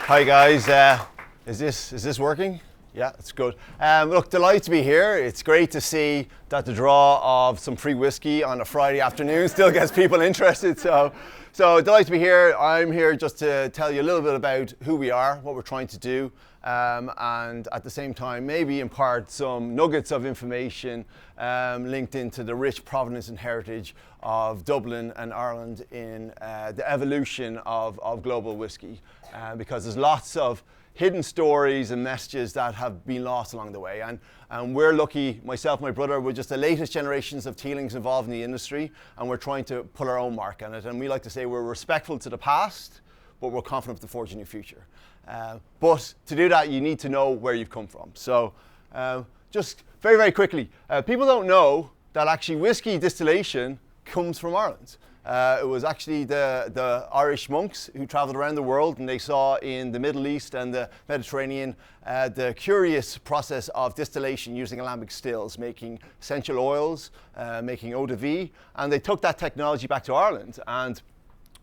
Hi guys, is this working? Yeah, it's good. Look, delighted to be here. It's great to see that the draw of some free whiskey on a Friday afternoon still gets people interested. So delighted to be here. I'm here just to tell you a little bit about who we are, what we're trying to do, and at the same time maybe impart some nuggets of information linked into the rich provenance and heritage of Dublin and Ireland in the evolution of global whiskey, because there's lots of hidden stories and messages that have been lost along the way, and we're lucky, myself and my brother, we're just the latest generations of Teelings involved in the industry, and we're trying to put our own mark on it. And we like to say we're respectful to the past, but we're confident to forge a new future. But to do that, you need to know where you've come from. So just very, very quickly, people don't know that actually whiskey distillation comes from Ireland. It was actually the Irish monks who traveled around the world, and they saw in the Middle East and the Mediterranean the curious process of distillation using alembic stills, making essential oils, making eau de vie, and they took that technology back to Ireland. And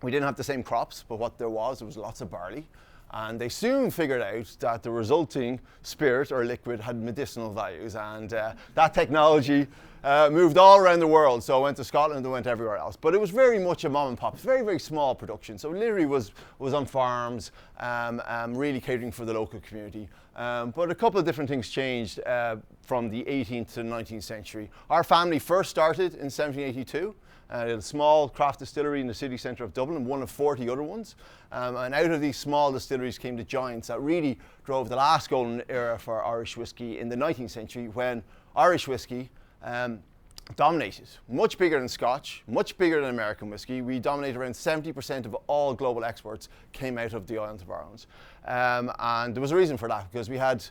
we didn't have the same crops, but what there was lots of barley. And they soon figured out that the resulting spirit or liquid had medicinal values, and that technology moved all around the world. So it went to Scotland, it went everywhere else. But it was very much a mom and pop, very, very small production. So it literally was on farms, really catering for the local community. But a couple of different things changed from the 18th to the 19th century. Our family first started in 1782. A small craft distillery in the city centre of Dublin, one of 40 other ones. And out of these small distilleries came the giants that really drove the last golden era for Irish whiskey in the 19th century, when Irish whiskey dominated. Much bigger than Scotch, much bigger than American whiskey. We dominate around 70% of all global exports came out of the island of Ireland. And there was a reason for that, because we had,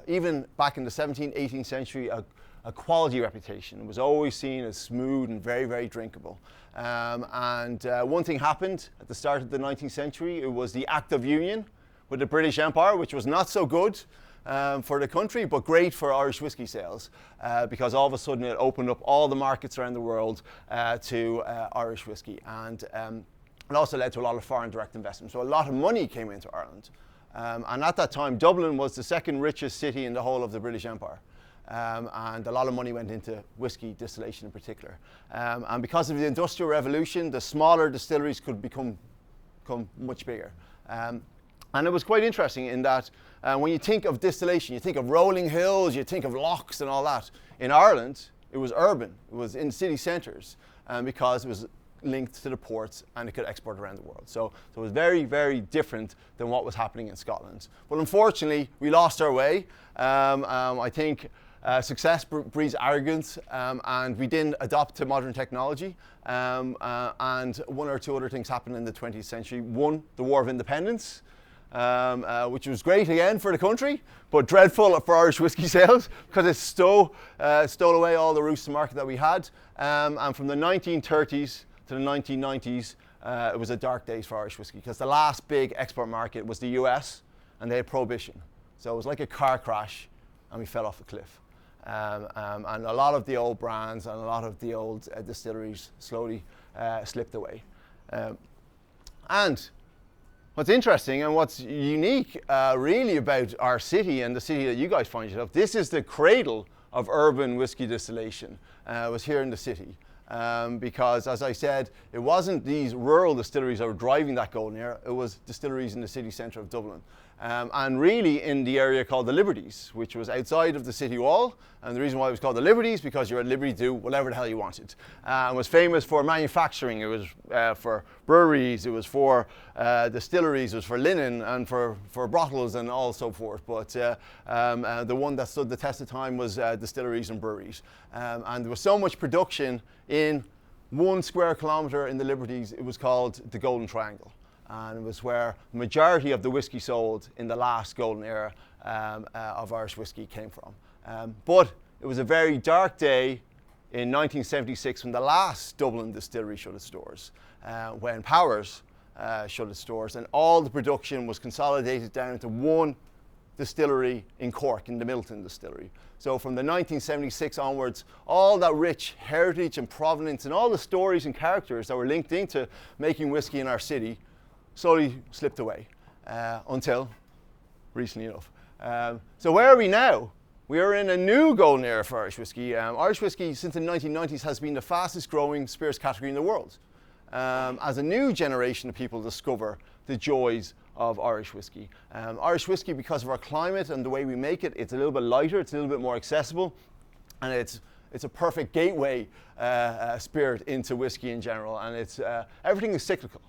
even back in the 17th, 18th century, a quality reputation. It was always seen as smooth and very, very drinkable. And one thing happened at the start of the 19th century. It was the Act of Union with the British Empire, which was not so good for the country, but great for Irish whiskey sales, because all of a sudden it opened up all the markets around the world to Irish whiskey. And it also led to a lot of foreign direct investment. So a lot of money came into Ireland. And at that time, Dublin was the second richest city in the whole of the British Empire. And a lot of money went into whiskey distillation in particular. And because of the Industrial Revolution, the smaller distilleries could become much bigger. And it was quite interesting in that when you think of distillation, you think of rolling hills, you think of locks and all that. In Ireland, it was urban. It was in city centres, because it was linked to the ports and it could export around the world. So it was very, very different than what was happening in Scotland. But unfortunately, we lost our way. I think success breeds arrogance, and we didn't adopt to modern technology. And one or two other things happened in the 20th century. One, the War of Independence, which was great again for the country, but dreadful for Irish whiskey sales, because it stole away all the routes to market that we had. And from the 1930s to the 1990s, it was a dark days for Irish whiskey, because the last big export market was the US, and they had prohibition. So it was like a car crash, and we fell off a cliff. And a lot of the old brands and a lot of the old distilleries slowly slipped away. And what's interesting and what's unique really about our city and the city that you guys find yourself, this is the cradle of urban whiskey distillation. It was here in the city. Because, as I said, it wasn't these rural distilleries that were driving that golden era, it was distilleries in the city centre of Dublin. And really in the area called the Liberties, which was outside of the city wall. And the reason why it was called the Liberties, because you're at liberty to do whatever the hell you wanted. And was famous for manufacturing. It was for breweries, it was for distilleries, it was for linen and for brothels and all so forth. But the one that stood the test of time was distilleries and breweries. And there was so much production in 1 square kilometre in the Liberties, it was called the Golden Triangle. And it was where the majority of the whiskey sold in the last golden era of Irish whiskey came from. But it was a very dark day in 1976 when the last Dublin distillery shut its doors, when Powers shut its doors, and all the production was consolidated down into one distillery in Cork, in the Middleton distillery. So from the 1976 onwards, all that rich heritage and provenance and all the stories and characters that were linked into making whiskey in our city slowly slipped away. until recently enough. So where are we now? We are in a new golden era for Irish whiskey. Irish whiskey, since the 1990s, has been the fastest growing spirits category in the world. As a new generation of people discover the joys of Irish whiskey. Irish whiskey, because of our climate and the way we make it, it's a little bit lighter, it's a little bit more accessible, and it's a perfect gateway spirit into whiskey in general, and everything is cyclical.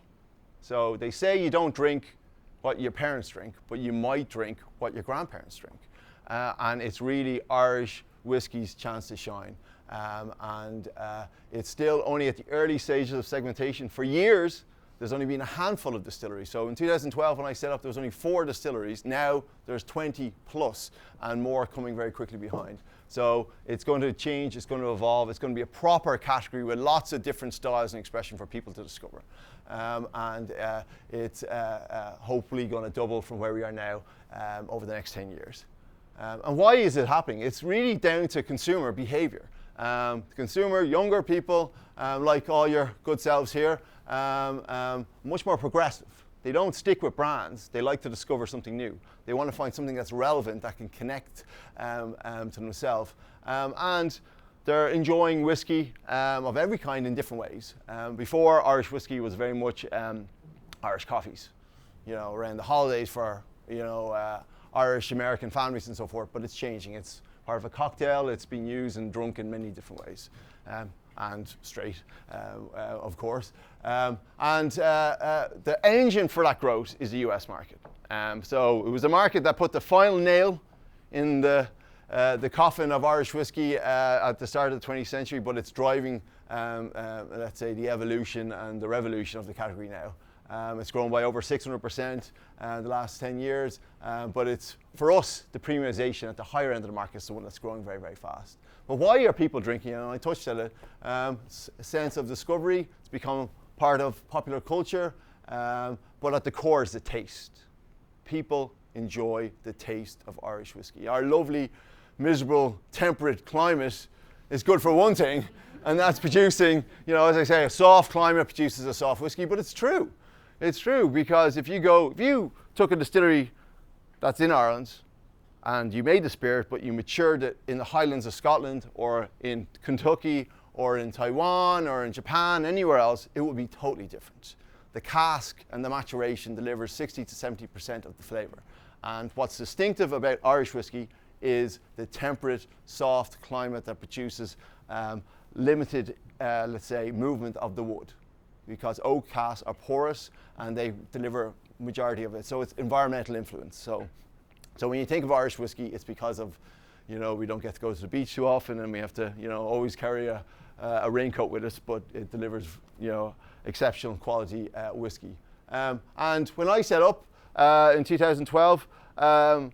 So they say you don't drink what your parents drink, but you might drink what your grandparents drink. And it's really Irish whiskey's chance to shine. It's still only at the early stages of segmentation. For years, there's only been a handful of distilleries. So in 2012, when I set up, there was only 4 distilleries. Now there's 20 plus, and more coming very quickly behind. So it's going to change, it's going to evolve, it's going to be a proper category with lots of different styles and expression for people to discover. It's hopefully going to double from where we are now over the next 10 years. And why is it happening? It's really down to consumer behavior. Consumer, younger people, like all your good selves here, much more progressive. They don't stick with brands. They like to discover something new. They want to find something that's relevant, that can connect to themselves. And they're enjoying whiskey of every kind in different ways. Before, Irish whiskey was very much Irish coffees, around the holidays for, Irish American families and so forth, but it's changing. It's part of a cocktail. It's been used and drunk in many different ways. And straight, of course. The engine for that growth is the US market. So it was a market that put the final nail in the coffin of Irish whiskey at the start of the 20th century, but it's driving, let's say, the evolution and the revolution of the category now. It's grown by over 600% the last 10 years, but it's, for us, the premiumization at the higher end of the market is the one that's growing very, very fast. But why are people drinking? I touched on it. A sense of discovery. It's become part of popular culture, but at the core is the taste. People enjoy the taste of Irish whiskey. Our lovely, miserable, temperate climate is good for one thing, and that's producing, as I say, a soft climate produces a soft whiskey, but it's true. It's true, because if you took a distillery that's in Ireland and you made the spirit, but you matured it in the Highlands of Scotland or in Kentucky or in Taiwan or in Japan, anywhere else, it would be totally different. The cask and the maturation delivers 60 to 70% of the flavor. And what's distinctive about Irish whiskey is the temperate, soft climate that produces limited, let's say, movement of the wood, because oak casks are porous and they deliver majority of it. So it's environmental influence. So when you think of Irish whiskey, it's because of, we don't get to go to the beach too often, and we have to, always carry a raincoat with us, but it delivers, exceptional quality whiskey. And when I set up in 2012, I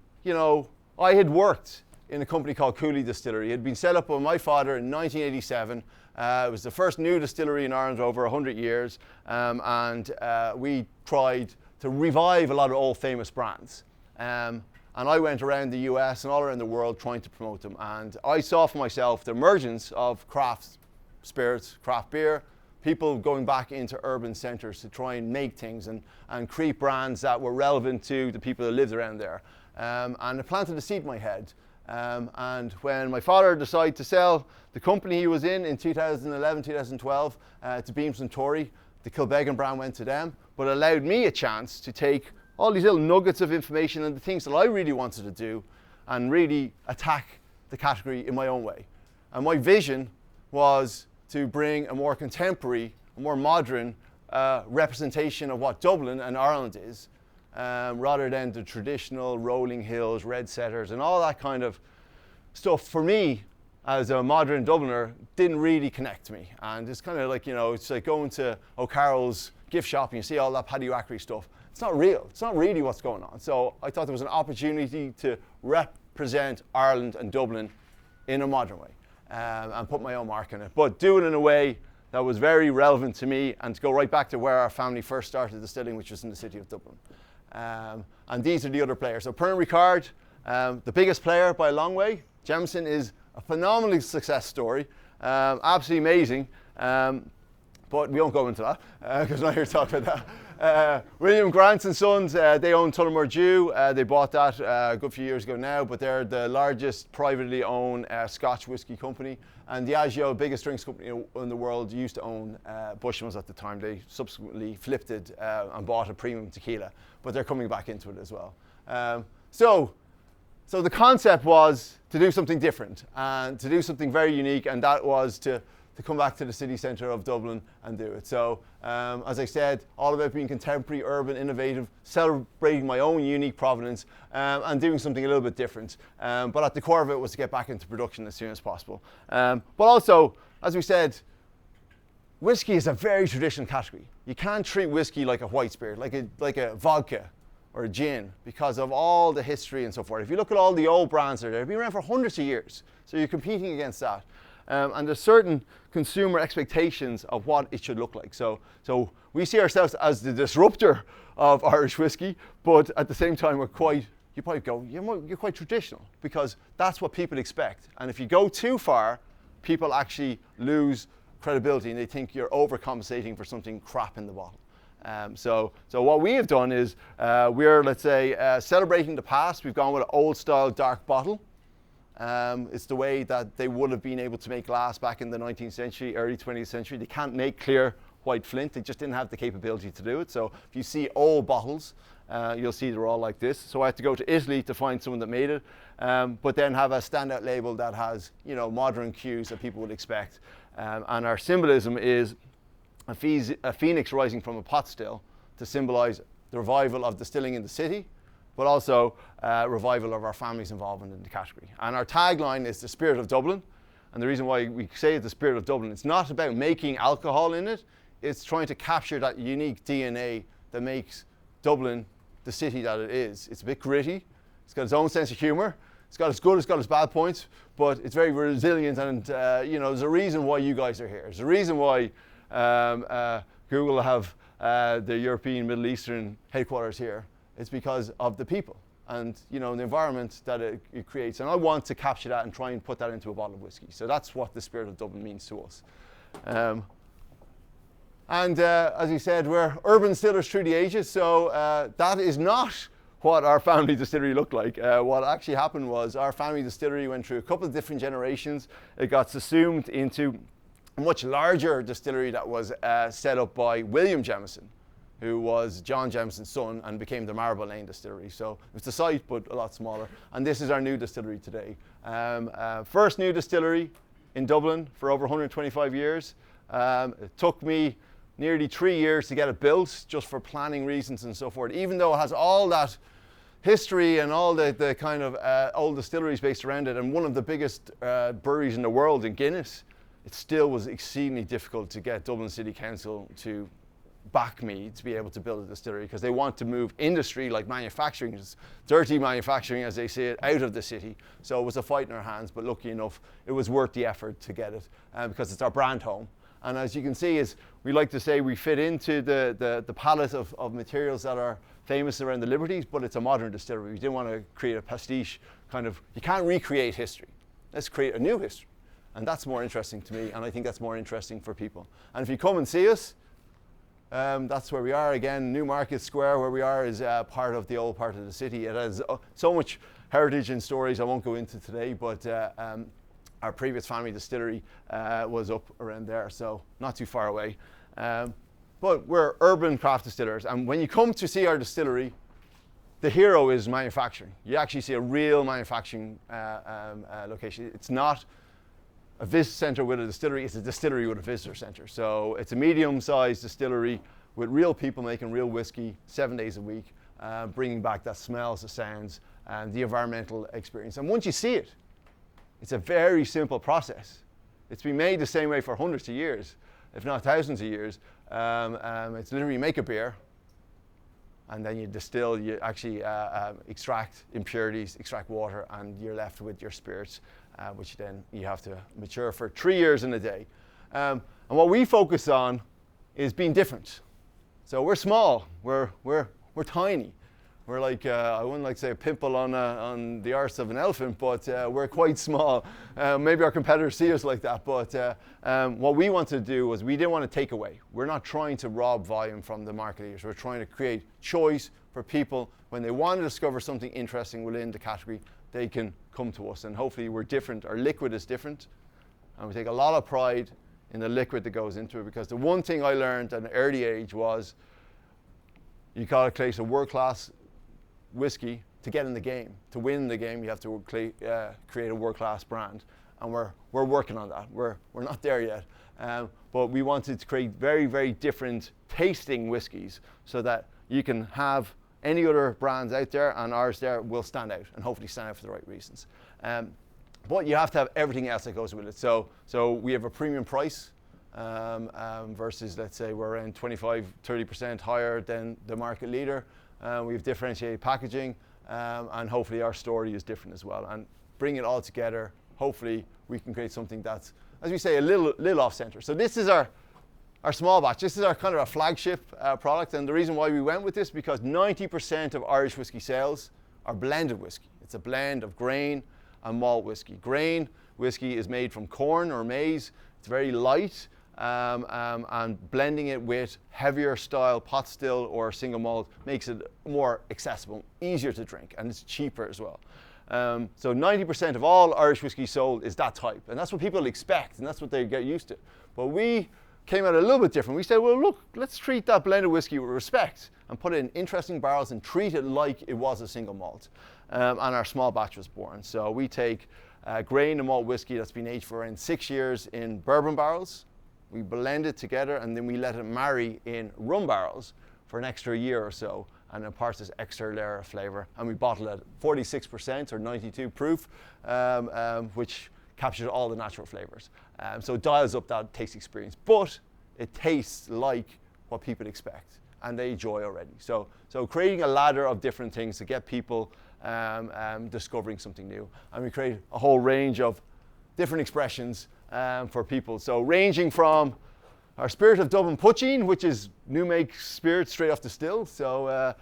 had worked in a company called Cooley Distillery. It had been set up by my father in 1987. It was the first new distillery in Ireland for over 100 years, and we tried to revive a lot of old famous brands. And I went around the US and all around the world trying to promote them. And I saw for myself the emergence of craft spirits, craft beer, people going back into urban centres to try and make things and create brands that were relevant to the people that lived around there. And it planted a seed in my head. And when my father decided to sell the company he was in 2011, 2012 to Beams and Tory, the Kilbeggan brand went to them, but allowed me a chance to take all these little nuggets of information and the things that I really wanted to do and really attack the category in my own way. And my vision was to bring a more contemporary, a more modern representation of what Dublin and Ireland is, rather than the traditional rolling hills, red setters, and all that kind of stuff. For me, as a modern Dubliner, didn't really connect to me. And it's kind of like, it's like going to O'Carroll's gift shop and you see all that Paddy Wackery stuff. It's not real. It's not really what's going on. So I thought there was an opportunity to represent Ireland and Dublin in a modern way and put my own mark on it, but do it in a way that was very relevant to me and to go right back to where our family first started distilling, which was in the city of Dublin. And these are the other players. So Pernod Ricard, the biggest player by a long way. Jameson is a phenomenal success story, absolutely amazing, but we won't go into that because I'm not here to talk about William Grant and Sons, they own Tullamore Dew. They bought that a good few years ago now, but they're the largest privately owned Scotch whisky company. And Diageo, biggest drinks company in the world, used to own Bushmills at the time. They subsequently flipped it and bought a premium tequila, but they're coming back into it as well. So the concept was to do something different and to do something very unique, and that was to come back to the city centre of Dublin and do it. So, as I said, all about being contemporary, urban, innovative, celebrating my own unique provenance, and doing something a little bit different. But at the core of it was to get back into production as soon as possible. But also, as we said, whiskey is a very traditional category. You can't treat whiskey like a white spirit, like a vodka or a gin, because of all the history and so forth. If you look at all the old brands that are there, they've been around for hundreds of years. So you're competing against that. And there's certain consumer expectations of what it should look like. So we see ourselves as the disruptor of Irish whiskey, but at the same time, you probably go, you're quite traditional, because that's what people expect. And if you go too far, people actually lose credibility and they think you're overcompensating for something crap in the bottle. So what we have done is we're, let's say, celebrating the past. We've gone with an old style dark bottle. It's the way that they would have been able to make glass back in the 19th century, early 20th century. They can't make clear white flint. They just didn't have the capability to do it. So if you see old bottles, you'll see they're all like this. So I had to go to Italy to find someone that made it, but then have a standout label that has, modern cues that people would expect. And our symbolism is a phoenix rising from a pot still to symbolize the revival of distilling in the city, but also revival of our family's involvement in the category. And our tagline is the spirit of Dublin. And the reason why we say it's the spirit of Dublin, it's not about making alcohol in it, it's trying to capture that unique DNA that makes Dublin the city that it is. It's a bit gritty, it's got its own sense of humor, it's got its good, it's got its bad points, but it's very resilient, and there's a reason why you guys are here. There's a reason why Google have the European Middle Eastern headquarters here. It's because of the people and the environment that it creates. And I want to capture that and try and put that into a bottle of whiskey. So that's what the spirit of Dublin means to us. As you said, we're urban distillers through the ages. So that is not what our family distillery looked like. What actually happened was our family distillery went through a couple of different generations. It got subsumed into a much larger distillery that was set up by William Jameson, who was John Jameson's son and became the Marble Lane Distillery. So it's the site, but a lot smaller. And this is our new distillery today. First new distillery in Dublin for over 125 years. It took me nearly 3 years to get it built, just for planning reasons and so forth. Even though it has all that history and all the kind of old distilleries based around it, and one of the biggest breweries in the world in Guinness, it still was exceedingly difficult to get Dublin City Council to back me to be able to build a distillery, because they want to move industry like manufacturing, dirty manufacturing as they say it, out of the city. So it was a fight in our hands, but lucky enough it was worth the effort to get it, because it's our brand home. And as you can see, is we like to say we fit into the palette of materials that are famous around the Liberties, but it's a modern distillery. We didn't want to create a pastiche kind of, you can't recreate history. Let's create a new history. And that's more interesting to me, and I think that's more interesting for people. And if you come and see us, that's where we are. Again, Newmarket Square, where we are, is part of the old part of the city. It has so much heritage and stories I won't go into today, but our previous family distillery was up around there, so not too far away. But we're urban craft distillers, and when you come to see our distillery, the hero is manufacturing. You actually see a real manufacturing location. It's not a visitor centre with a distillery, it's a distillery with a visitor centre. So it's a medium-sized distillery with real people making real whiskey 7 days a week, bringing back that smells, the sounds, and the environmental experience. And once you see it, it's a very simple process. It's been made the same way for hundreds of years, if not thousands of years. It's literally, you make a beer, and then you distill, you actually extract impurities, extract water, and you're left with your spirits, which then you have to mature for 3 years in a day. And what we focus on is being different. So we're small, we're tiny. We're like, I wouldn't like to say a pimple on the arse of an elephant, but we're quite small. Maybe our competitors see us like that, but what we wanted to do was we didn't want to take away. We're not trying to rob volume from the market leaders. We're trying to create choice for people. When they want to discover something interesting within the category, they can come to us, and hopefully we're different. Our liquid is different, and we take a lot of pride in the liquid that goes into it, because the one thing I learned at an early age was you got to create a world-class whiskey to get in the game. To win the game, you have to create a world-class brand, and we're working on that. We're not there yet, but we wanted to create very, very different tasting whiskies so that you can have any other brands out there, and ours there will stand out, and hopefully stand out for the right reasons. But you have to have everything else that goes with it. So we have a premium price versus, let's say, we're around 25-30% higher than the market leader. We have differentiated packaging, and hopefully our story is different as well. And bring it all together, hopefully we can create something that's, as we say, a little off-center. So this is our small batch. This is our kind of a flagship product, and the reason why we went with this, because 90% of Irish whiskey sales are blended whiskey. It's a blend of grain and malt whiskey. Grain whiskey is made from corn or maize. It's very light, and blending it with heavier style pot still or single malt makes it more accessible, easier to drink, and it's cheaper as well. So 90% of all Irish whiskey sold is that type, and that's what people expect, and that's what they get used to. But we came out a little bit different. We said, well, look, let's treat that blended whiskey with respect and put it in interesting barrels and treat it like it was a single malt. And our small batch was born. So we take grain and malt whiskey that's been aged for around 6 years in bourbon barrels. We blend it together, and then we let it marry in rum barrels for an extra year or so, and imparts this extra layer of flavor. And we bottle it at 46% or 92 proof, which captures all the natural flavors. So it dials up that taste experience, but it tastes like what people expect, and they enjoy already. So creating a ladder of different things to get people discovering something new. And we create a whole range of different expressions for people. So ranging from our Spirit of Dublin Poitín, which is new make spirit straight off the still. So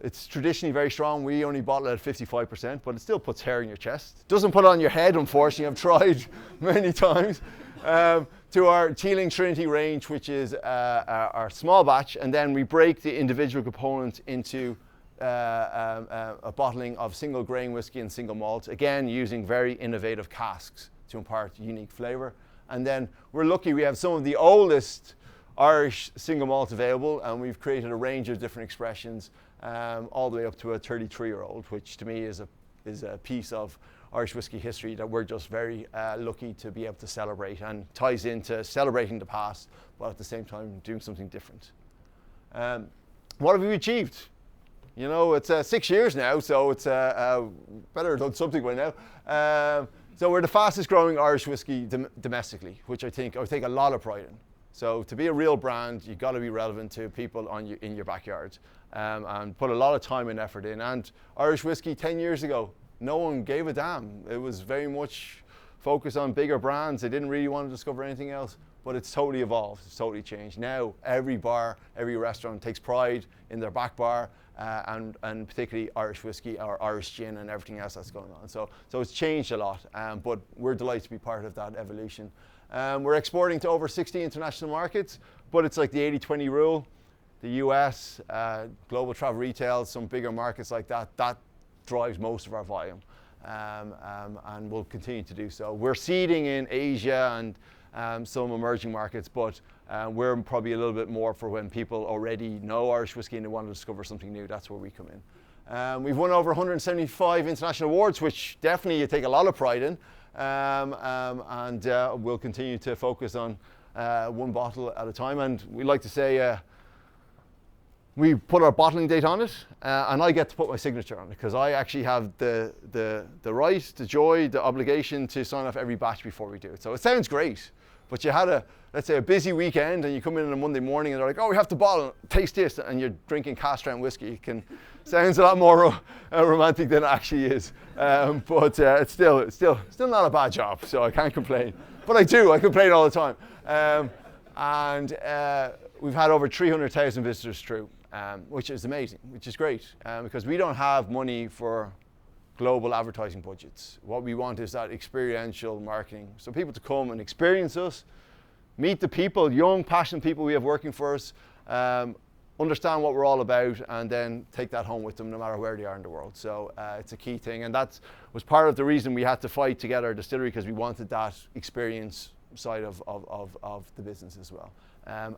it's traditionally very strong. We only bottle it at 55%, but it still puts hair in your chest. Doesn't put it on your head, unfortunately. I've tried many times. To our Teeling Trinity range, which is our small batch, and then we break the individual components into a bottling of single grain whiskey and single malt, again using very innovative casks to impart unique flavor. And then we're lucky we have some of the oldest Irish single malt available, and we've created a range of different expressions, all the way up to a 33-year-old, which to me is a piece of Irish whiskey history that we're just very lucky to be able to celebrate, and ties into celebrating the past, but at the same time doing something different. What have we achieved? You know, it's 6 years now, so it's better have done something by now. So we're the fastest growing Irish whiskey domestically, which I take a lot of pride in. So to be a real brand, you've got to be relevant to people in your backyard, and put a lot of time and effort in. And Irish whiskey 10 years ago, no one gave a damn. It was very much focused on bigger brands. They didn't really want to discover anything else, but it's totally evolved. It's totally changed. Now every bar, every restaurant takes pride in their back bar, and particularly Irish whiskey or Irish gin and everything else that's going on. So it's changed a lot, but we're delighted to be part of that evolution. We're exporting to over 60 international markets, but it's like the 80-20 rule. The US, global travel retail, some bigger markets like that drives most of our volume, and will continue to do so. We're seeding in Asia and some emerging markets, but we're probably a little bit more for when people already know Irish whiskey and they want to discover something new. That's where we come in. We've won over 175 international awards, which definitely you take a lot of pride in, and we'll continue to focus on one bottle at a time. And we like to say we put our bottling date on it, and I get to put my signature on it, because I actually have the right, the joy, the obligation to sign off every batch before we do it. So it sounds great, but you had let's say a busy weekend, and you come in on a Monday morning and they're like, oh, we have to bottle, taste this, and you're drinking cast strength whiskey. Sounds a lot more romantic than it actually is, but it's still not a bad job, so I can't complain. But I complain all the time. And we've had over 300,000 visitors through. which is amazing, which is great, because we don't have money for global advertising budgets. What we want is that experiential marketing. So people to come and experience us, meet the people, young, passionate people we have working for us, understand what we're all about, and then take that home with them no matter where they are in the world. So it's a key thing, and that was part of the reason we had to fight to get our distillery, because we wanted that experience side of the business as well.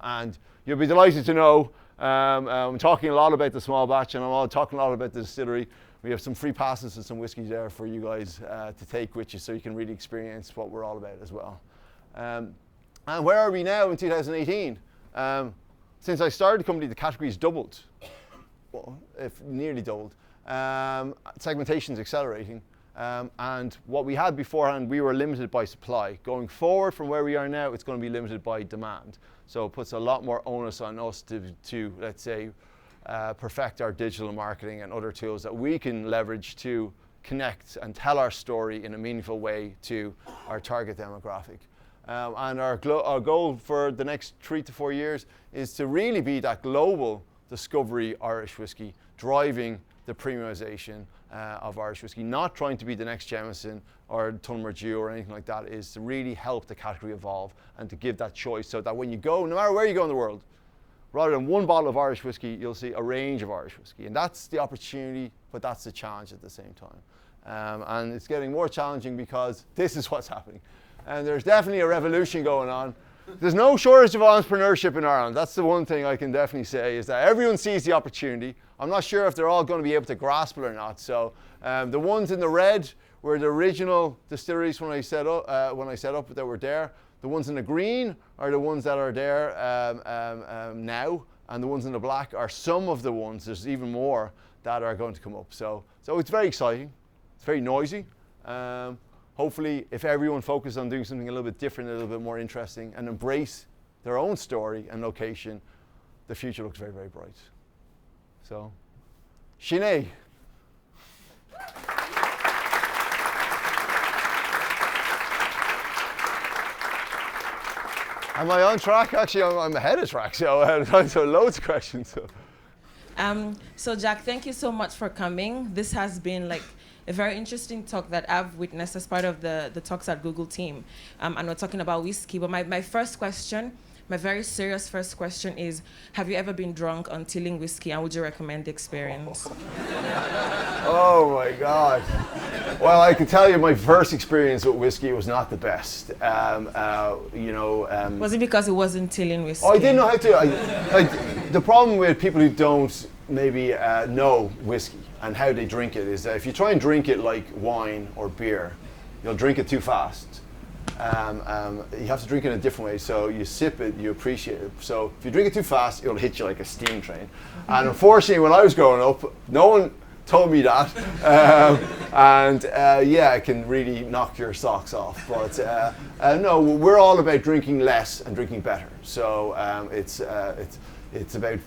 And you'll be delighted to know, I'm talking a lot about the small batch, and I'm talking a lot about the distillery. We have some free passes and some whiskey there for you guys to take with you, so you can really experience what we're all about as well. And where are we now in 2018? Since I started the company, the category's doubled, well, if nearly doubled. Segmentation's accelerating. And what we had beforehand, we were limited by supply. Going forward from where we are now, it's going to be limited by demand. So it puts a lot more onus on us to let's say, perfect our digital marketing and other tools that we can leverage to connect and tell our story in a meaningful way to our target demographic. And our goal for the next 3 to 4 years is to really be that global discovery Irish whiskey, driving the premiumization of Irish whiskey, not trying to be the next Jameson or Tullamore Dew or anything like that, is to really help the category evolve and to give that choice, so that when you go, no matter where you go in the world, rather than one bottle of Irish whiskey, you'll see a range of Irish whiskey. And that's the opportunity, but that's the challenge at the same time. And it's getting more challenging because this is what's happening. And there's definitely a revolution going on. There's no shortage of entrepreneurship in Ireland. That's the one thing I can definitely say, is that everyone sees the opportunity. I'm not sure if they're all going to be able to grasp it or not. So the ones in the red were the original distilleries when I set up that were there. The ones in the green are the ones that are there now, and the ones in the black are some of the ones. There's even more that are going to come up. So it's very exciting. It's very noisy. Hopefully, if everyone focuses on doing something a little bit different, a little bit more interesting, and embrace their own story and location, the future looks very, very bright. So, Sinead. Am I on track? Actually, I'm ahead of track, so loads of questions. So Jack, thank you so much for coming. This has been like a very interesting talk that I've witnessed as part of the Talks at Google team. And we're talking about whiskey. But my first question, my very serious first question is, have you ever been drunk on Teeling Whiskey, and would you recommend the experience? Oh my God. Well, I can tell you my first experience with whiskey was not the best. Was it because it wasn't Teeling Whiskey? Oh, I didn't know how to. The problem with people who don't maybe know whiskey and how they drink it is that if you try and drink it like wine or beer, you'll drink it too fast. You have to drink it in a different way. So you sip it, you appreciate it. So if you drink it too fast, it'll hit you like a steam train. And unfortunately, when I was growing up, no one told me that. It can really knock your socks off. But no, we're all about drinking less and drinking better. So it's about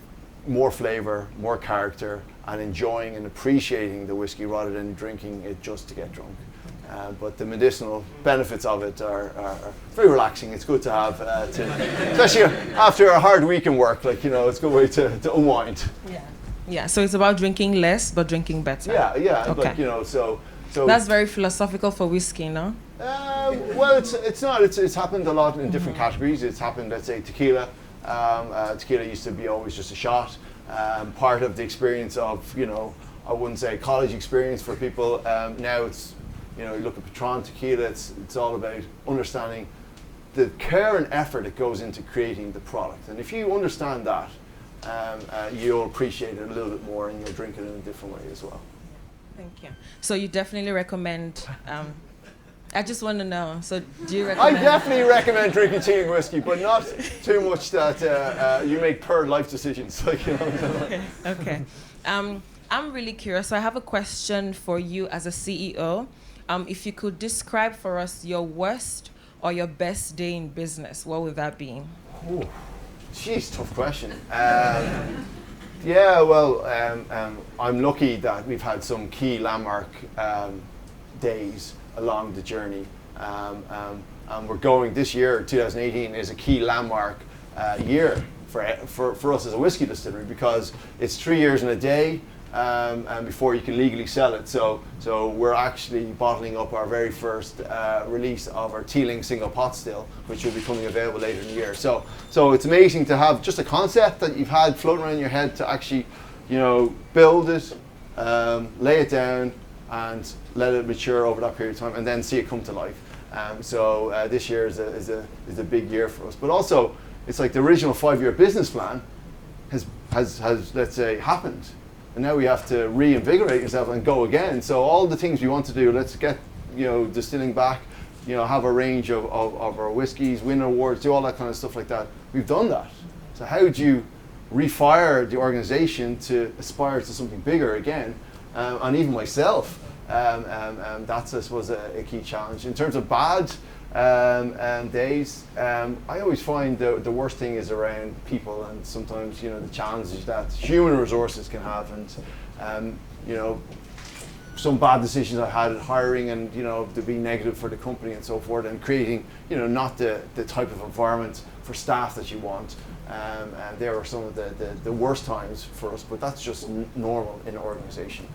more flavor, more character, and enjoying and appreciating the whiskey rather than drinking it just to get drunk. But the medicinal benefits of it are very relaxing. It's good to have, especially after a hard week in work. It's a good way to unwind. Yeah. So it's about drinking less but drinking better. Yeah. Okay. So that's very philosophical for whiskey, no? Well, it's not. It's happened a lot in different categories. It's happened, let's say, tequila. Tequila used to be always just a shot. Part of the experience of, I wouldn't say college experience for people. Now it's, you look at Patron tequila, it's all about understanding the care and effort that goes into creating the product. And if you understand that, you'll appreciate it a little bit more, and you'll drink it in a different way as well. Thank you. So you definitely recommend, I just want to know, so do you recommend? I definitely recommend drinking Teeling whiskey, but not too much that you make poor life decisions. Okay. I'm really curious. So I have a question for you as a CEO. If you could describe for us your worst or your best day in business, what would that be? Oh, geez, tough question. I'm lucky that we've had some key landmark days along the journey. And we're going, this year, 2018, is a key landmark year for us as a whiskey distillery, because it's 3 years and a day and before you can legally sell it. So we're actually bottling up our very first release of our Teeling single pot still, which will be coming available later in the year. So it's amazing to have just a concept that you've had floating around your head to actually, build it, lay it down, and let it mature over that period of time, and then see it come to life. So this year is a big year for us. But also, it's like the original 5-year business plan has let's say happened, and now we have to reinvigorate yourself and go again. So all the things we want to do, let's get distilling back, have a range of our whiskies, win awards, do all that kind of stuff like that. We've done that. So how do you refire the organization to aspire to something bigger again? And even myself, that's, I suppose, a key challenge. In terms of bad days, I always find the worst thing is around people, and sometimes the challenges that human resources can have, and some bad decisions I had at hiring, and to be negative for the company and so forth, and creating not the type of environment for staff that you want. And there are some of the worst times for us, but that's just normal in an organization.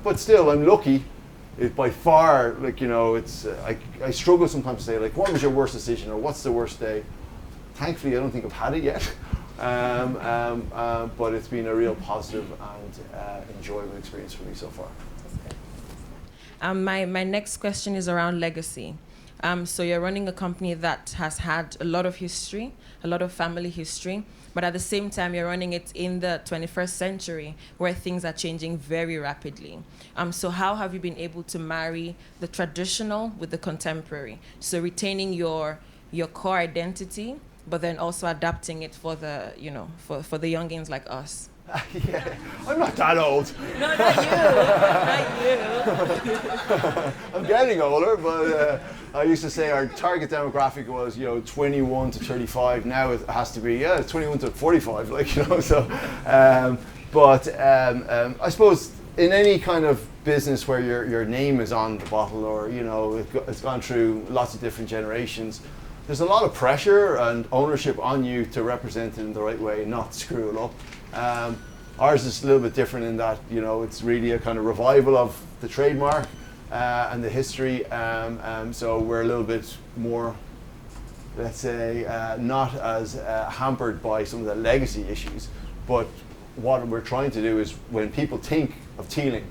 But still, I'm lucky. It by far, it's I struggle sometimes to say, what was your worst decision, or what's the worst day? Thankfully, I don't think I've had it yet. But it's been a real positive and enjoyable experience for me so far. My next question is around legacy. So you're running a company that has had a lot of history, a lot of family history, but at the same time, you're running it in the 21st century, where things are changing very rapidly. So how have you been able to marry the traditional with the contemporary? So retaining your core identity, but then also adapting it for the for the youngins like us. Yeah, I'm not that old. No, not you. I'm getting older, but I used to say our target demographic was 21 to 35. Now it has to be 21 to 45, So, but I suppose in any kind of business where your name is on the bottle, or it's gone through lots of different generations, there's a lot of pressure and ownership on you to represent it in the right way and not screw it up. Ours is a little bit different in that it's really a kind of revival of the trademark and the history. So we're a little bit more, let's say, not as hampered by some of the legacy issues. But what we're trying to do is, when people think of Teeling,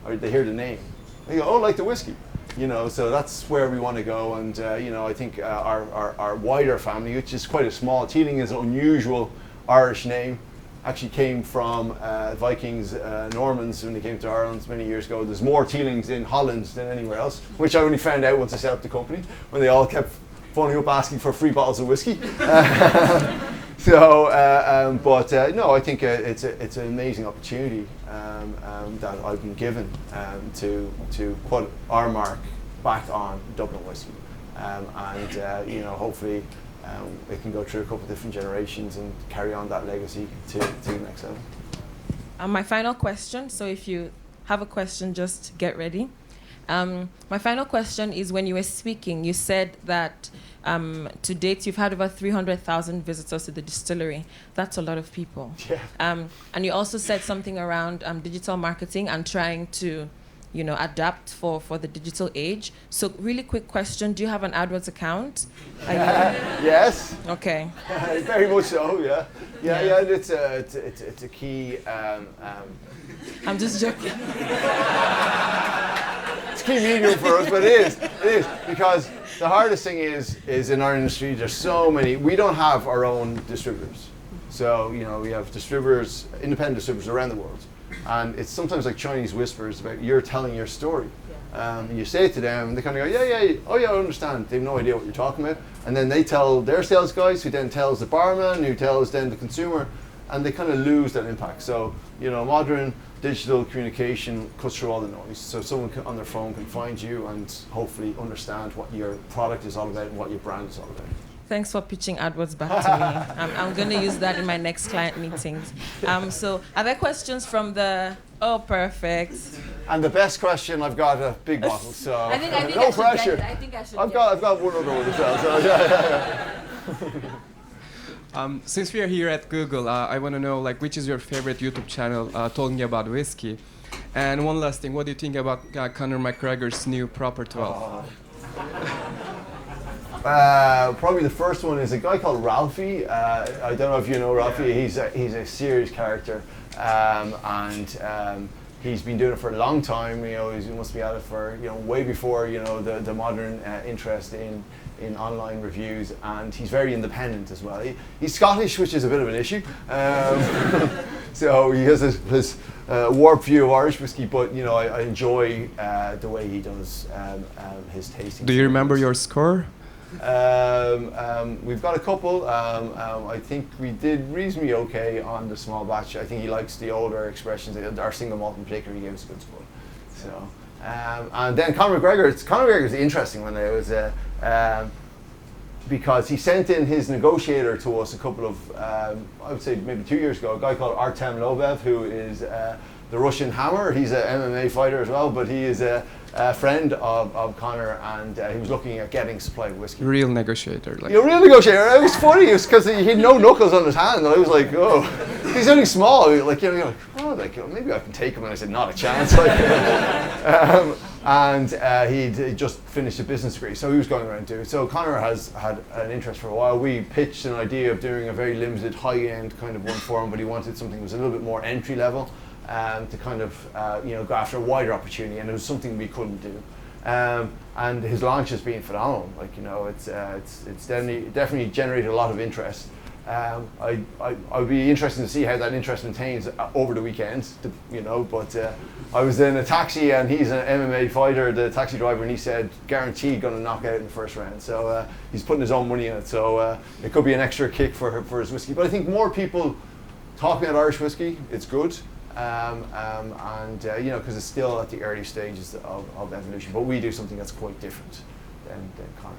or they hear the name, they go, "Oh, like the whiskey." So that's where we want to go. And I think our wider family, which is quite a small, Teeling is an unusual Irish name. Actually came from Vikings, Normans, when they came to Ireland many years ago. There's more Teelings in Holland than anywhere else, which I only found out once I set up the company, when they all kept phoning up asking for free bottles of whiskey. No, I think it's an amazing opportunity that I've been given to put our mark back on Dublin whiskey, and hopefully it can go through a couple of different generations and carry on that legacy to the next level. My final question, so if you have a question, just get ready. My final question is, when you were speaking, you said that to date you've had over 300,000 visitors to the distillery. That's a lot of people. Yeah. And you also said something around digital marketing and trying to adapt for the digital age. So really quick question, do you have an AdWords account? Yes. Okay. Very much so, yeah. It's a key... I'm just joking. It's a key medium for us, but it is, because the hardest thing is in our industry, there's so many, we don't have our own distributors. So, we have distributors, independent distributors around the world. And it's sometimes like Chinese whispers about you're telling your story. And you say it to them, and they kind of go, I understand. They have no idea what you're talking about. And then they tell their sales guys, who then tells the barman, who tells then the consumer, and they kind of lose that impact. So, modern digital communication cuts through all the noise. So someone on their phone can find you and hopefully understand what your product is all about and what your brand is all about. Thanks for pitching AdWords back to me. I'm going to use that in my next client meetings. So are there questions from the... Oh, perfect. And the best question, I've got a big bottle, so I think no I pressure. I think I should I've got one other one as well. So, yeah. Since we are here at Google, I want to know which is your favorite YouTube channel talking about whiskey, and one last thing, what do you think about Conor McGregor's new Proper 12? Probably the first one is a guy called Ralphie. I don't know if you know Ralphie. He's a serious character, and he's been doing it for a long time. He must be at it for way before the modern interest in online reviews, and he's very independent as well. He's Scottish, which is a bit of an issue. So he has this warped view of Irish whiskey, but I enjoy the way he does his tasting. Do you remember your score? We've got a couple. I think we did reasonably okay on the small batch. I think he likes the older expressions. Our single malt in particular, he gave us a good score. So, and then Conor McGregor. Conor McGregor is interesting when it was because he sent in his negotiator to us a couple of I would say maybe 2 years ago. A guy called Artem Lobev, who is the Russian Hammer. He's an MMA fighter as well, but he is a friend of Conor, and he was looking at getting supply of whiskey. Real negotiator. Real negotiator. It was funny. It was because he had no knuckles on his hand, and I was like, oh, he's only small. You're like, oh, maybe I can take him. And I said, not a chance. And he'd just finished a business degree, so he was going around doing it. So Conor has had an interest for a while. We pitched an idea of doing a very limited, high-end kind of one form, but he wanted something that was a little bit more entry level. To kind of go after a wider opportunity, and it was something we couldn't do. And his launch has been phenomenal. It's definitely generated a lot of interest. I'd be interested to see how that interest maintains over the weekends. But I was in a taxi, and he's an MMA fighter, the taxi driver, and he said guaranteed going to knock out in the first round. So he's putting his own money in it. So it could be an extra kick for his whiskey. But I think more people talking about Irish whiskey, it's good. Because it's still at the early stages of evolution, but we do something that's quite different than Conor.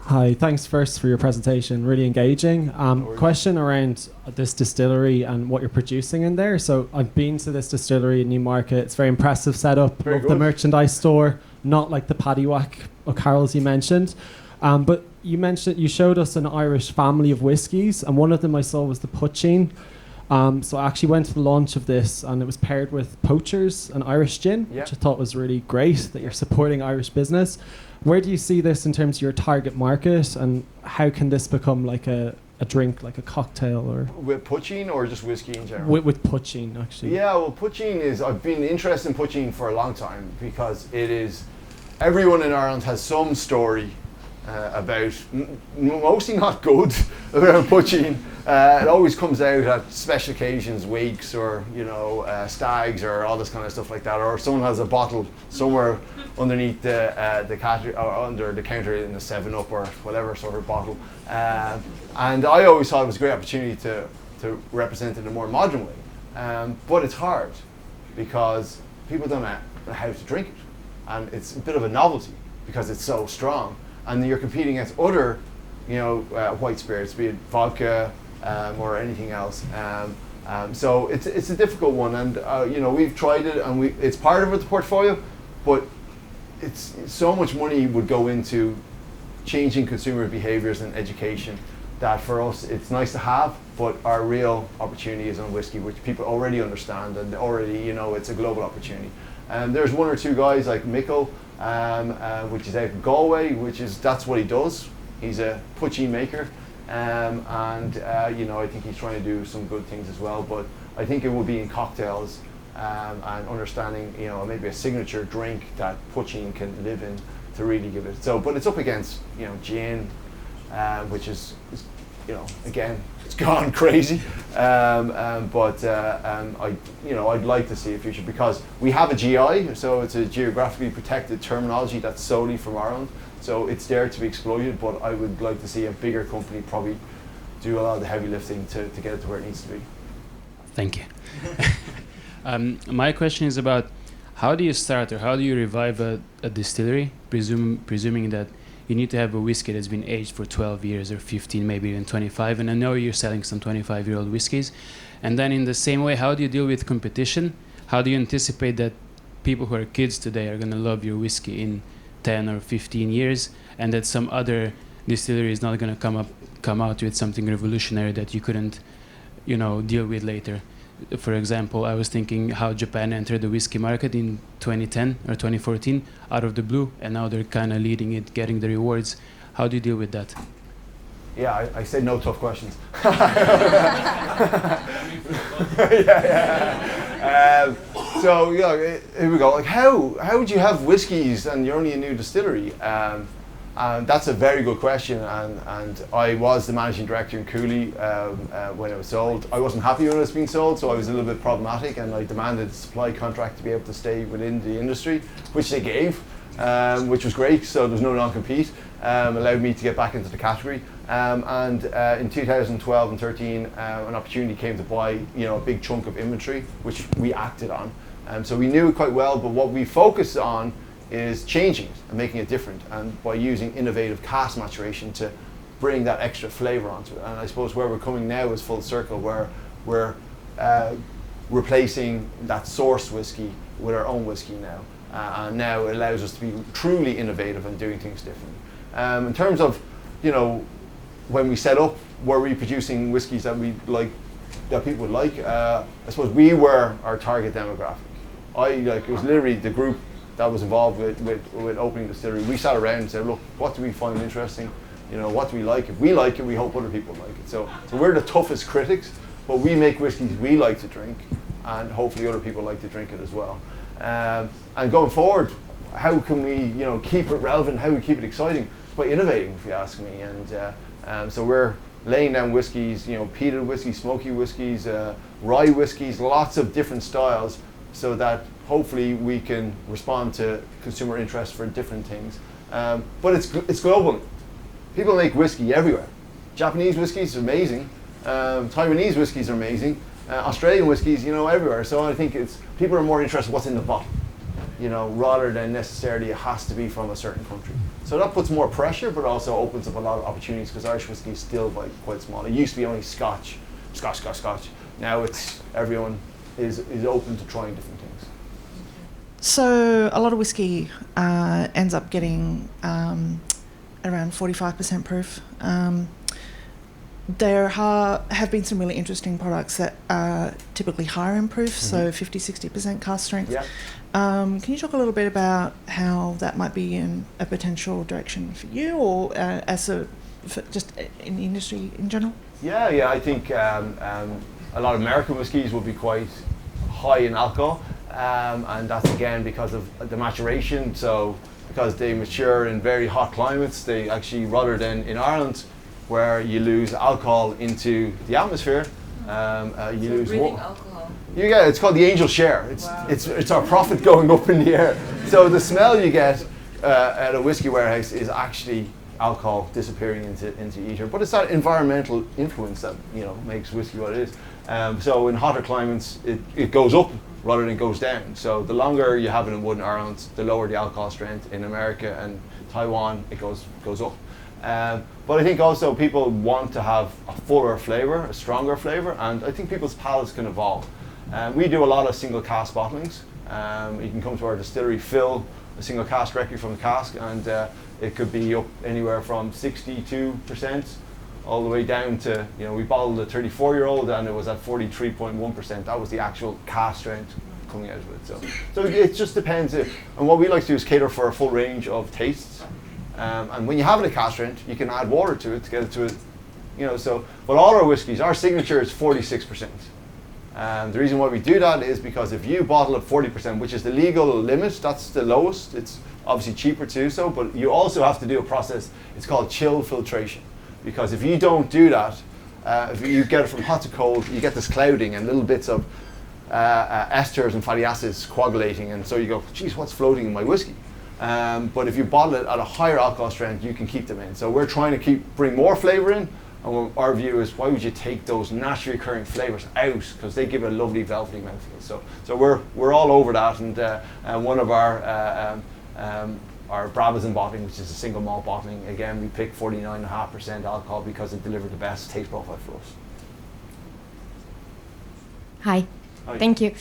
Hi, thanks first for your presentation, really engaging. Question around this distillery and what you're producing in there. So I've been to this distillery in Newmarket. It's very impressive setup. Very Love good. the merchandise store, not like the paddywhack O'Carroll's you mentioned. But you showed us an Irish family of whiskies, and one of them I saw was the Putchine. So I actually went to the launch of this, and it was paired with Poachers, an Irish gin, which I thought was really great that you're supporting Irish business. Where do you see this in terms of your target market, and how can this become like a drink, like a cocktail? Or with Putchine or just whiskey in general? With Putchine, actually. Yeah, well, Putchine I've been interested in Putchine for a long time, because it is, everyone in Ireland has some story about, mostly not good, about Putchine. It always comes out at special occasions, wakes, or stags, or all this kind of stuff like that. Or someone has a bottle somewhere underneath the under the counter in the 7-Up or whatever sort of bottle. And I always thought it was a great opportunity to represent it in a more modern way. But it's hard because people don't know how to drink it, and it's a bit of a novelty because it's so strong. And you're competing against other, white spirits, be it vodka or anything else. So it's a difficult one, and we've tried it, and it's part of the portfolio, but it's so much money would go into changing consumer behaviours and education that for us it's nice to have, but our real opportunity is on whiskey, which people already understand, and already it's a global opportunity. And there's one or two guys like Mickle, which is out in Galway, that's what he does. He's a Putchine maker, I think he's trying to do some good things as well. But I think it would be in cocktails and understanding, maybe a signature drink that Putchine can live in to really give it. So, but it's up against gin, which is again, it's gone crazy. I'd like to see a future, because we have a GI, so it's a geographically protected terminology that's solely from Ireland. So it's there to be exploited, but I would like to see a bigger company probably do a lot of the heavy lifting to get it to where it needs to be. Thank you. My question is about how do you start, or how do you revive a distillery, presuming that you need to have a whiskey that's been aged for 12 years or 15, maybe even 25, and I know you're selling some 25-year-old whiskeys. And then in the same way, how do you deal with competition? How do you anticipate that people who are kids today are going to love your whiskey in 10 or 15 years, and that some other distillery is not going to come out with something revolutionary that you couldn't, deal with later. For example, I was thinking how Japan entered the whiskey market in 2010 or 2014 out of the blue, and now they're kind of leading it, getting the rewards. How do you deal with that? Yeah, I said no tough questions. yeah. So here we go. Like, how would you have whiskies and you're only a new distillery? And that's a very good question. And I was the managing director in Cooley when it was sold. I wasn't happy when it was being sold, so I was a little bit problematic, and I demanded a supply contract to be able to stay within the industry, which they gave, which was great. So there's no non-compete. Allowed me to get back into the category. And in 2012 and 13, an opportunity came to buy, a big chunk of inventory, which we acted on. So we knew it quite well, but what we focused on is changing it and making it different, and by using innovative cask maturation to bring that extra flavour onto it. And I suppose where we're coming now is full circle, where we're replacing that source whiskey with our own whiskey now. And now it allows us to be truly innovative and doing things differently. In terms of, when we set up, were we producing whiskies that that people would like? I suppose we were our target demographic. It was literally the group that was involved with opening distillery. We sat around and said, look, what do we find interesting? What do we like? If we like it, we hope other people like it. So we're the toughest critics, but we make whiskies we like to drink, and hopefully other people like to drink it as well. And going forward, how can we, keep it relevant? How do we keep it exciting? By innovating, if you ask me. And so we're laying down whiskies, peated whiskies, smoky whiskies, rye whiskies, lots of different styles, so that hopefully we can respond to consumer interest for different things. But it's global. People make whiskey everywhere. Japanese whiskies are amazing. Taiwanese whiskies are amazing. Australian whiskies, everywhere. So I think people are more interested in what's in the bottle, rather than necessarily it has to be from a certain country. So that puts more pressure, but also opens up a lot of opportunities, because Irish whiskey is still quite small. It used to be only Scotch. Now everyone is open to trying different things. So a lot of whiskey ends up getting around 45% proof. There have been some really interesting products that are typically higher in proof, so 50-60% cask strength. Yeah. Can you talk a little bit about how that might be in a potential direction for you, or just in the industry in general? Yeah. I think a lot of American whiskies will be quite high in alcohol, and that's again because of the maturation. So because they mature in very hot climates, they actually, rather than in Ireland, where you lose alcohol into the atmosphere, you lose water. Alcohol. It's called the angel share. It's our profit going up in the air. So the smell you get at a whiskey warehouse is actually alcohol disappearing into ether. But it's that environmental influence that makes whiskey what it is. So in hotter climates, it goes up rather than goes down. So the longer you have it in wood in Ireland, the lower the alcohol strength. In America and Taiwan, it goes up. But I think also people want to have a fuller flavour, a stronger flavour, and I think people's palates can evolve. We do a lot of single cask bottlings. You can come to our distillery, fill a single cask directly from the cask, and it could be up anywhere from 62% all the way down to, we bottled a 34-year-old and it was at 43.1%. That was the actual cask strength coming out of it. So it just depends. And what we like to do is cater for a full range of tastes. And when you have it at cask strength, you can add water to it to get it to it, but all our whiskies, our signature is 46%. The reason why we do that is because if you bottle at 40%, which is the legal limit, that's the lowest. It's obviously cheaper to do so, but you also have to do a process, it's called chill filtration. Because if you don't do that, if you get it from hot to cold, you get this clouding and little bits of esters and fatty acids coagulating, and so you go, geez, what's floating in my whiskey? But if you bottle it at a higher alcohol strength, you can keep them in. So we're trying to bring more flavour in, and our view is, why would you take those naturally occurring flavours out? Because they give a lovely velvety mouthfeel. So we're all over that, and one of our Brabazon bottling, which is a single malt bottling, again we picked 49.5% alcohol because it delivered the best taste profile for us. Hi. Thank you.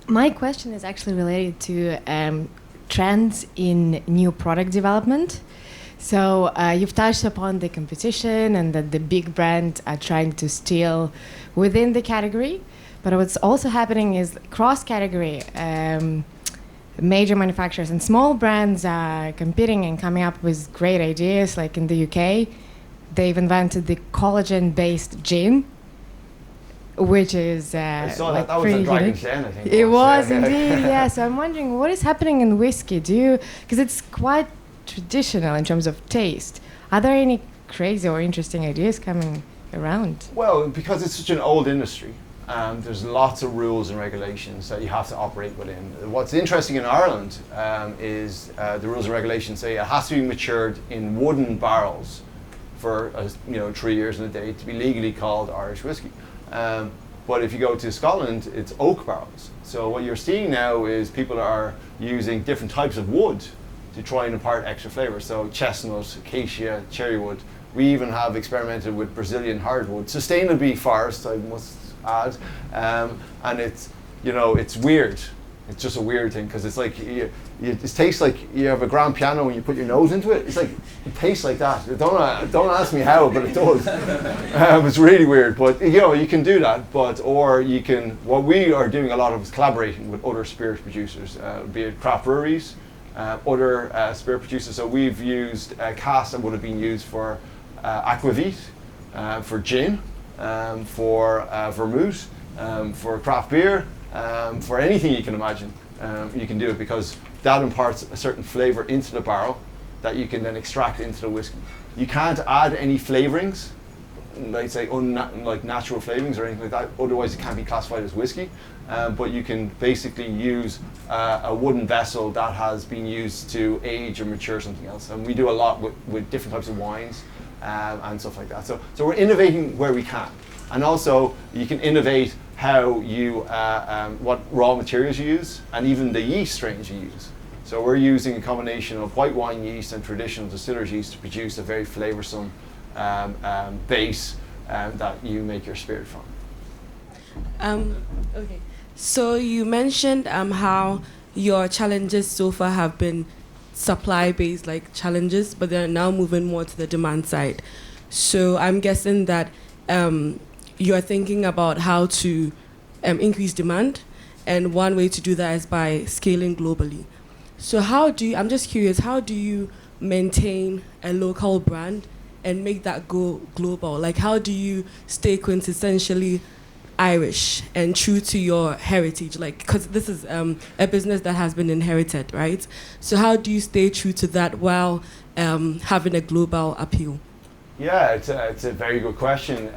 My question is actually related to trends in new product development. So you've touched upon the competition and that the big brands are trying to steal within the category. But what's also happening is cross-category. Major manufacturers and small brands are competing and coming up with great ideas. Like in the UK, they've invented the collagen-based gin, which is I saw like that was pretty a Dragon's unique. Den, I think. It was indeed, yeah. So I'm wondering what is happening in whiskey. Because it's quite traditional in terms of taste. Are there any crazy or interesting ideas coming around? Well, because it's such an old industry, there's lots of rules and regulations that you have to operate within. What's interesting in Ireland is the rules and regulations say it has to be matured in wooden barrels for 3 years and a day to be legally called Irish whiskey. But if you go to Scotland, it's oak barrels. So what you're seeing now is people are using different types of wood to try and impart extra flavour. So chestnut, acacia, cherry wood. We even have experimented with Brazilian hardwood, sustainably forest, I must add. And it's weird. It's just a weird thing because it's like it tastes like you have a grand piano and you put your nose into it. It's like it tastes like that. Don't ask me how, but it does. It's really weird, but you can do that. Or you can. What we are doing a lot of is collaborating with other spirit producers, be it craft breweries, other spirit producers. So we've used casks that would have been used for aquavit, for gin, for vermouth, for craft beer. For anything you can imagine, you can do it because that imparts a certain flavour into the barrel that you can then extract into the whiskey. You can't add any flavourings, like say like natural flavourings or anything like that, otherwise it can't be classified as whiskey. But you can basically use a wooden vessel that has been used to age or mature something else. And we do a lot with different types of wines and stuff like that. So we're innovating where we can. And also you can innovate how you, what raw materials you use, and even the yeast strains you use. So we're using a combination of white wine yeast and traditional distiller's yeast to produce a very flavoursome base that you make your spirit from. Okay. So you mentioned how your challenges so far have been supply-based like challenges, but they're now moving more to the demand side. So I'm guessing that you're thinking about how to increase demand, and one way to do that is by scaling globally. So I'm just curious, how do you maintain a local brand and make that go global? Like, how do you stay quintessentially Irish and true to your heritage? Like, because this is a business that has been inherited, right? So how do you stay true to that while having a global appeal? Yeah, it's a very good question.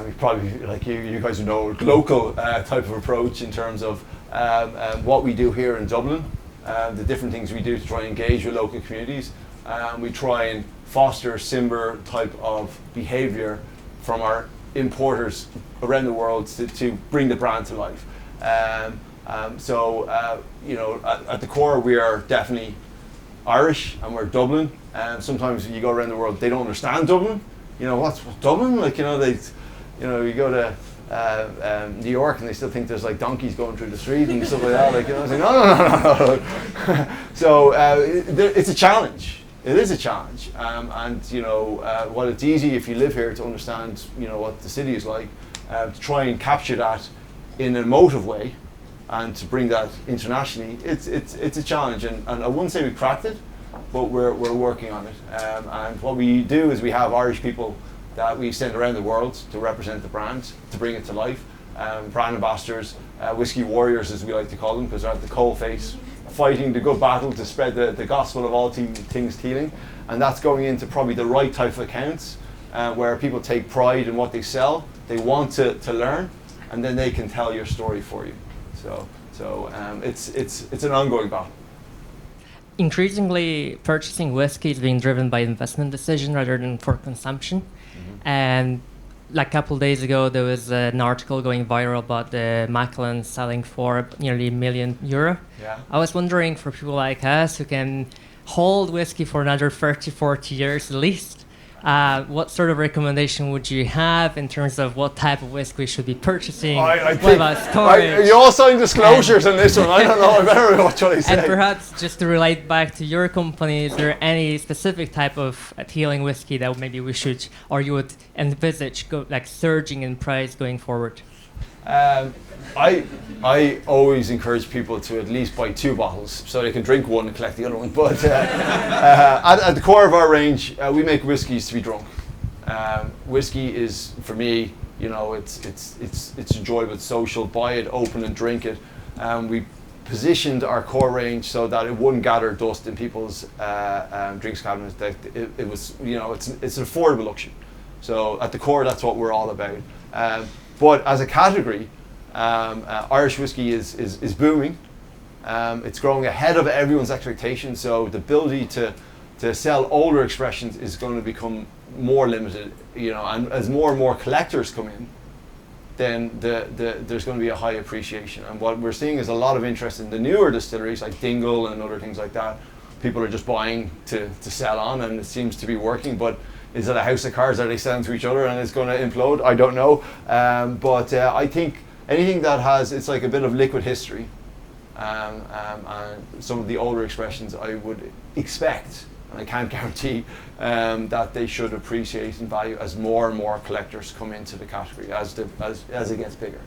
We probably, like you guys would know, local type of approach in terms of what we do here in Dublin, the different things we do to try and engage with local communities. We try and foster a similar type of behaviour from our importers around the world to bring the brand to life. At the core we are definitely Irish and we're Dublin. Sometimes when you go around the world, they don't understand Dublin. What's Dublin? You go to New York and they still think there's like donkeys going through the street and stuff like that. It's like, no. So it's a challenge. It is a challenge. While it's easy if you live here to understand, what the city is like, to try and capture that in an emotive way and to bring that internationally, it's a challenge. And I wouldn't say we cracked it, but we're working on it. And what we do is we have Irish people that we send around the world to represent the brand, to bring it to life. Brand ambassadors, whiskey warriors as we like to call them, because they're at the coalface fighting the good battle to spread the gospel of all things Teeling. And that's going into probably the right type of accounts where people take pride in what they sell, they want to learn, and then they can tell your story for you. So it's an ongoing battle. Increasingly, purchasing whiskey is being driven by investment decision rather than for consumption. And like a couple of days ago, there was an article going viral about the Macallan selling for nearly €1 million. Yeah. I was wondering, for people like us who can hold whiskey for another 30, 40 years at least, what sort of recommendation would you have in terms of what type of whiskey we should be purchasing? I What think about storage? you all sign disclosures in this one. I don't know. I better watch what I say. And perhaps just to relate back to your company, is there any specific type of Teeling whiskey that maybe we should, or you would envisage surging in price going forward? I always encourage people to at least buy 2 bottles so they can drink one and collect the other one. But at the core of our range, we make whiskies to be drunk. Whiskey is, for me, it's enjoyable, it's social. Buy it, open and drink it. We positioned our core range so that it wouldn't gather dust in people's drinks cabinets. That it was, it's an affordable luxury. So at the core, that's what we're all about. But as a category, Irish whiskey is booming. It's growing ahead of everyone's expectations. So the ability to sell older expressions is going to become more limited. And as more and more collectors come in, then there's going to be a high appreciation. And what we're seeing is a lot of interest in the newer distilleries like Dingle and other things like that. People are just buying to sell on, and it seems to be working. But is it a house of cards? Are they selling to each other and it's going to implode? I don't know. But I think anything that it's like a bit of liquid history. And some of the older expressions I would expect, and I can't guarantee, that they should appreciate in value as more and more collectors come into the category as it gets bigger.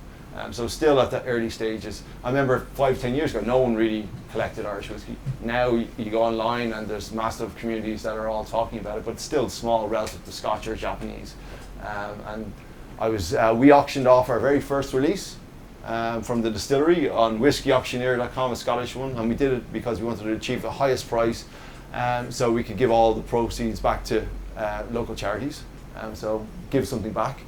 So still at the early stages. I remember 5-10 years ago, no one really collected Irish whiskey. Now you go online and there's massive communities that are all talking about it, but it's still small relative to Scotch or Japanese. And we auctioned off our very first release from the distillery on whiskeyauctioneer.com, a Scottish one, and we did it because we wanted to achieve the highest price, so we could give all the proceeds back to local charities, so give something back.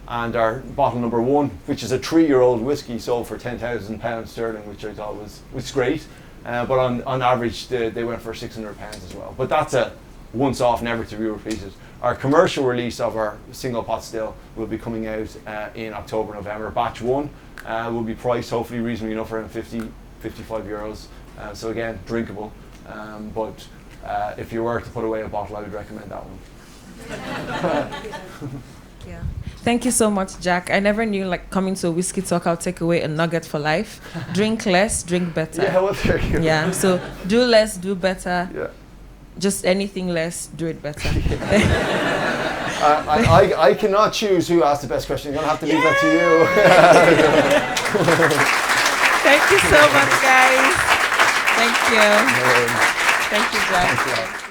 And our bottle number 1, which is a 3-year-old whiskey, sold for £10,000 sterling, which I thought was great. But on average, they went for £600 as well. But that's a once-off, never to be repeated. Our commercial release of our single pot still will be coming out in October, November. Batch 1 will be priced hopefully reasonably enough, around 50, 55 euros. So again, drinkable. But if you were to put away a bottle, I would recommend that one. Yeah. Thank you so much, Jack. I never knew, coming to a whiskey talk, I'll take away a nugget for life. Drink less, drink better. Yeah, well, there you go. Yeah, so do less, do better. Yeah. Just anything less, do it better. I cannot choose who asked the best question. I'm going to have to leave that to you. Thank you so much, guys. Thank you. Thank you, Jack. Thanks a lot.